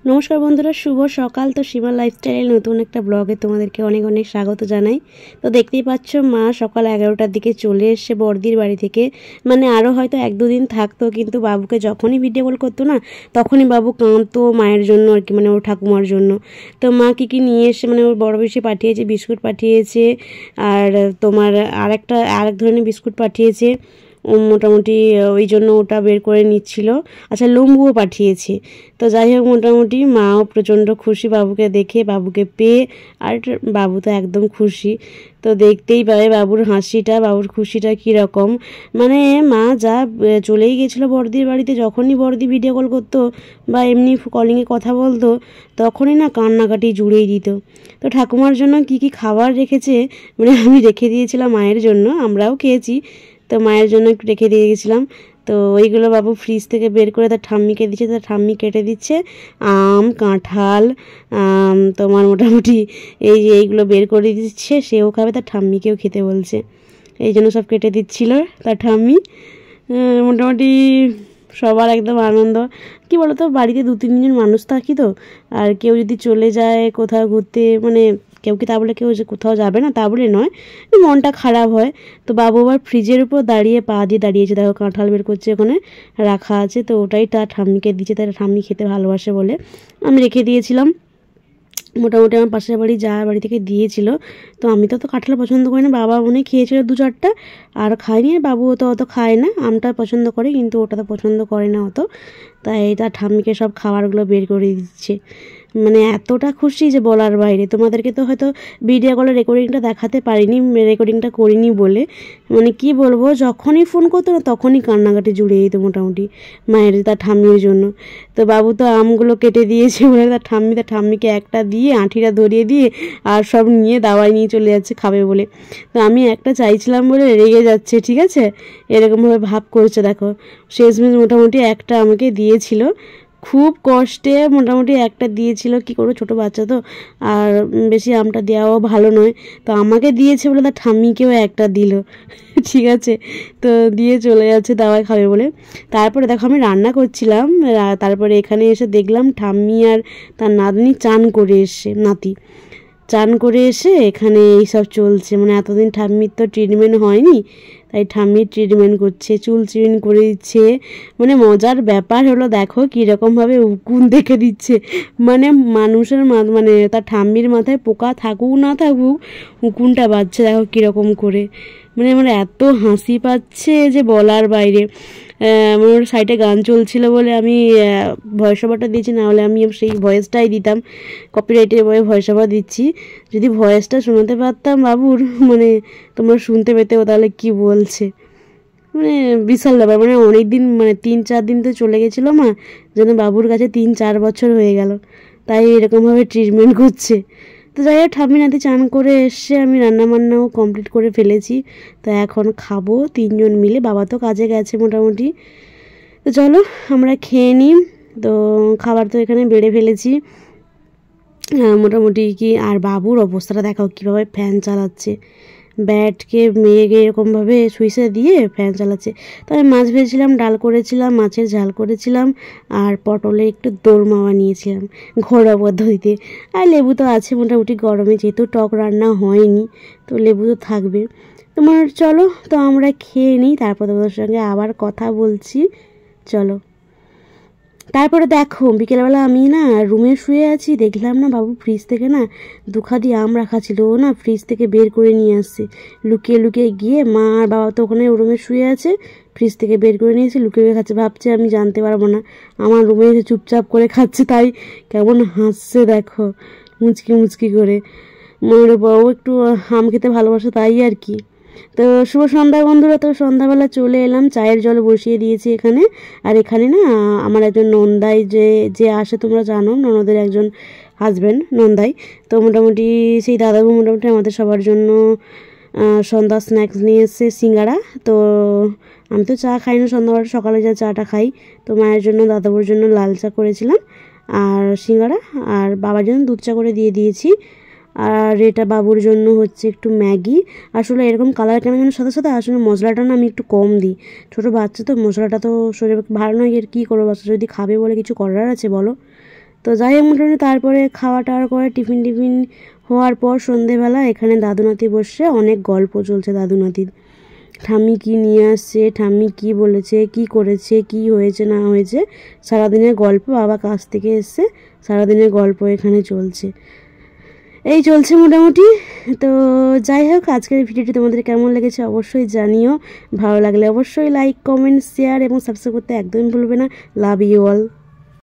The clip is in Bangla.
নমস্কার বন্ধুরা, শুভ সকাল। তো সীমা লাইফস্টাইল নতুন একটা ব্লগে তোমাদেরকে অনেক অনেক স্বাগত জানাই। তো দেখতেই পাচ্ছ মা সকাল 11টার দিকে চলে এসছে বড়দির বাড়ি থেকে। মানে আরও হয়তো 1-2 দিন থাকতো, কিন্তু বাবুকে যখনই ভিডিও কল করতো না তখনই বাবু কাঁদতো মায়ের জন্য আর কি, মানে ওর ঠাকুমার জন্য। তো মা কী নিয়ে এসে, মানে ওর বড় বেশি পাঠিয়েছে, বিস্কুট পাঠিয়েছে, আর তোমার আরেক ধরনের বিস্কুট পাঠিয়েছে। মোটামুটি ওই জন্য ওটা বের করে নিচ্ছিল। আচ্ছা, লম্বুও পাঠিয়েছে। তো যাই হোক, মোটামুটি মাও প্রচণ্ড খুশি বাবুকে দেখে, বাবুকে পেয়ে। আর বাবু তো একদম খুশি। তো দেখতেই পাবে বাবুর হাসিটা, বাবুর খুশিটা কীরকম। মানে মা যা চলেই গেছিলো বড়দির বাড়িতে, যখনই বড়দি ভিডিও কল করতো বা এমনি কলিংয়ে কথা বলতো তখনই না কান্নাকাটি জুড়েই দিত। তো ঠাকুমার জন্য কি কি খাবার রেখেছে, মানে আমি রেখে দিয়েছিলাম মায়ের জন্য, আমরাও খেয়েছি। তো মায়ের জন্য একটু রেখে দিয়ে গেছিলাম। তো ওইগুলো বাবু ফ্রিজ থেকে বের করে তার ঠাম্মিকে দিচ্ছে, তার ঠাম্মি কেটে দিচ্ছে আম, কাঁঠাল, তোমার মোটামুটি এই যে এইগুলো বের করে দিচ্ছে, সেও খাবে, তার ঠাম্মিকেও খেতে বলছে। এই জন্য সব কেটে দিচ্ছিল তার ঠাম্মি। মোটামুটি সবার একদম আনন্দ। কি বলতো, বাড়িতে 2-3 জন মানুষ থাকি তো, আর কেউ যদি চলে যায় কোথাও ঘুরতে, মানে কেউ কি তা বলে কেউ যে কোথাও যাবে না তা বলে নয়, মনটা খারাপ হয়। তো বাবু আবার ফ্রিজের উপর দাঁড়িয়ে পা দিয়ে দাঁড়িয়েছে, দেখো কাঁঠাল বের করছে, ওখানে রাখা আছে। তো ওটাই তার ঠাম্মিকে দিচ্ছে, তার ঠাম্মি খেতে ভালোবাসে বলে আমি রেখে দিয়েছিলাম। মোটামুটি আমার পাশের বাড়ি যাওয়ার বাড়ি থেকে দিয়েছিল। তো আমি তো কাঁঠাল পছন্দ করি না, বাবা মনে খেয়েছিল 2-4টা, আর খায়নি। আর বাবুও তো অত খায় না, আমটা পছন্দ করে কিন্তু ওটা তো পছন্দ করে না অত। তাই তার ঠাম্মিকে সব খাবারগুলো বের করে দিচ্ছে। মানে এতটা খুশি যে বলার বাইরে। তোমাদেরকে তো হয়তো ভিডিও কলের রেকর্ডিংটা দেখাতে পারিনি, রেকর্ডিংটা করিনি বলে। মানে কি বলবো, যখনই ফোন করতো না তখনই কান্নাকাটি জুড়ে যেত মোটামুটি মায়ের, তার ঠাম্মির জন্য। তো বাবু তো আমগুলো কেটে দিয়েছে বলে তার ঠাম্মিকে একটা দিয়ে আঁটিটা ধরিয়ে দিয়ে আর সব নিয়ে দাওয়াই নিয়ে চলে যাচ্ছে খাবে বলে। তো আমি একটা চাইছিলাম বলে রেগে যাচ্ছে, ঠিক আছে, এরকমভাবে ভাব করছে। দেখো শেষমেশ মোটামুটি একটা আমাকে দিয়েছিল, খুব কষ্টে মোটামুটি একটা দিয়েছিল। কি করবো, ছোটো বাচ্চা তো, আর বেশি আমটা দেওয়াও ভালো নয়। তো আমাকে দিয়েছে বলে তার ঠাম্মিকেও একটা দিল, ঠিক আছে। তো দিয়ে চলে যাচ্ছে দাওয়াই খাবে বলে। তারপরে দেখো আমি রান্না করছিলাম, তারপরে এখানে এসে দেখলাম ঠাম্মি আর তার নাতনি চান করে এসে, নাতি চান করে এসে এখানে এইসব চলছে। মানে এতদিন ঠাম্মির তো ট্রিটমেন্ট হয়নি, তাই ঠাম্মির ট্রিটমেন্ট করছে, চুল চিন করে দিচ্ছে। মানে মজার ব্যাপার হলো, দেখো কীরকমভাবে উকুন দেখে দিচ্ছে। মানে মানুষের মানে তার ঠাম্মির মাথায় পোকা থাকুক না থাকুক, উকুনটা বাজছে দেখো কীরকম করে। মানে আমার এত হাসি পাচ্ছে যে বলার বাইরে। আমার সাইডে গান চলছিল বলে আমি ভয়েস ওভারটা দিয়েছি, না হলে আমি সেই ভয়েসটাই দিতাম। কপিরাইটের বয়ে ভয়েস ওভার দিচ্ছি। যদি ভয়েসটা শোনাতে পারতাম বাবুর, মানে তোমরা শুনতে পেতে, তাহলে কি বলছে। মানে বিশাল ব্যাপার। মানে অনেক দিন, মানে 3-4 দিন তো চলে গেছিলো মা, যেন বাবুর কাছে 3-4 বছর হয়ে গেল, তাই এরকমভাবে ট্রিটমেন্ট করছে। তো যাই হোক, ঠাম্মি নাতি চান করে এসে আমি রান্নাবান্নাও কমপ্লিট করে ফেলেছি। তো এখন খাবো 3জন মিলে, বাবা তো কাজে গেছে মোটামুটি। তো চলো আমরা খেয়ে নিই। তো খাবার তো এখানে বেড়ে ফেলেছি মোটামুটি কি। আর বাবুর অবস্থাটা দেখাও কীভাবে ফ্যান চালাচ্ছে, ব্যাটকে মেয়েকে এরকমভাবে সুইচে দিয়ে ফ্যান চালাচ্ছে। তো আমি মাছ ভেজেছিলাম, ডাল করেছিলাম, মাছের ঝাল করেছিলাম, আর পটলে একটু দোরমাওয়া নিয়েছিলাম ঘরোয়া পদ্ধতিতে। আর লেবু তো আছে মোটামুটি, গরমে যেহেতু টক রান্না হয়নি তো লেবু তো থাকবে। তোমার চলো তো আমরা খেয়ে নিই, তারপর তোমাদের সঙ্গে আবার কথা বলছি। চলো। তারপরে দেখো বিকেলবেলা আমি না রুমে শুয়ে আছি, দেখলাম না বাবু ফ্রিজ থেকে না 2 আম রাখা ছিল, ও না ফ্রিজ থেকে বের করে নিয়ে আসছে লুকিয়ে লুকিয়ে গিয়ে। মা আর বাবা তো ওখানে রুমে শুয়ে আছে, ফ্রিজ থেকে বের করে নিয়ে এসে লুকিয়ে লুকিয়ে খাচ্ছে। ভাবছে আমি জানতে পারবো না, আমার রুমে এসে চুপচাপ করে খাচ্ছে, তাই কেমন হাসছে দেখো মুচকি মুচকি করে। মনে বাবু একটু আম খেতে ভালোবাসে, তাই আর কি। তো শুভ সন্ধ্যা বন্ধুরা। তো সন্ধ্যাবেলা চলে এলাম, চায়ের জল বসিয়ে দিয়েছি এখানে। আর এখানে না আমার একজন নন্দাই যে আসে, তোমরা জানো, ননদের একজন হাজব্যান্ড নন্দাই। তো মোটামুটি সেই দাদাবু মোটামুটি আমাদের সবার জন্য সন্ধ্যা স্ন্যাক্স নিয়ে এসছে, সিঙ্গারা। তো আমি তো চা খাই না সন্ধ্যাবেলা, সকালে যা চাটা খাই। তো মায়ের জন্য দাদাবুর জন্য লাল চা করেছিলাম আর সিঙ্গারা, আর বাবার জন্য দুধ চা করে দিয়ে দিয়েছি। আর এটা বাবুর জন্য হচ্ছে একটু ম্যাগি। আসলে এরকম কালার কেন যেন সাথে সাথে আসলে মশলাটা না আমি একটু কম দিই, ছোটো বাচ্চা তো মশলাটা তো শরীরে ভালো নয়। এর কী করবো, বাচ্চা যদি খাবে বলে কিছু করার আছে বলো। তো যাই হোক মোটামুটি তারপরে খাওয়া টাওয়ার করে টিফিন হওয়ার পর সন্ধেবেলা এখানে দাদু নাতি বসে অনেক গল্প চলছে। দাদু নাতির ঠাম্মি কি নিয়ে আসছে, ঠাম্মি কি বলেছে, কি করেছে, কি হয়েছে না হয়েছে, সারাদিনের গল্প। বাবা কাছ থেকে এসছে, সারাদিনের গল্প এখানে চলছে, এই চলছে মোটামুটি। তো যাই হোক, আজকের ভিডিওটি তোমাদের কেমন লেগেছে অবশ্যই জানিও। ভালো লাগলে অবশ্যই লাইক, কমেন্ট, শেয়ার এবং সাবস্ক্রাইব করতে একদমই ভুলবে না। Love you all.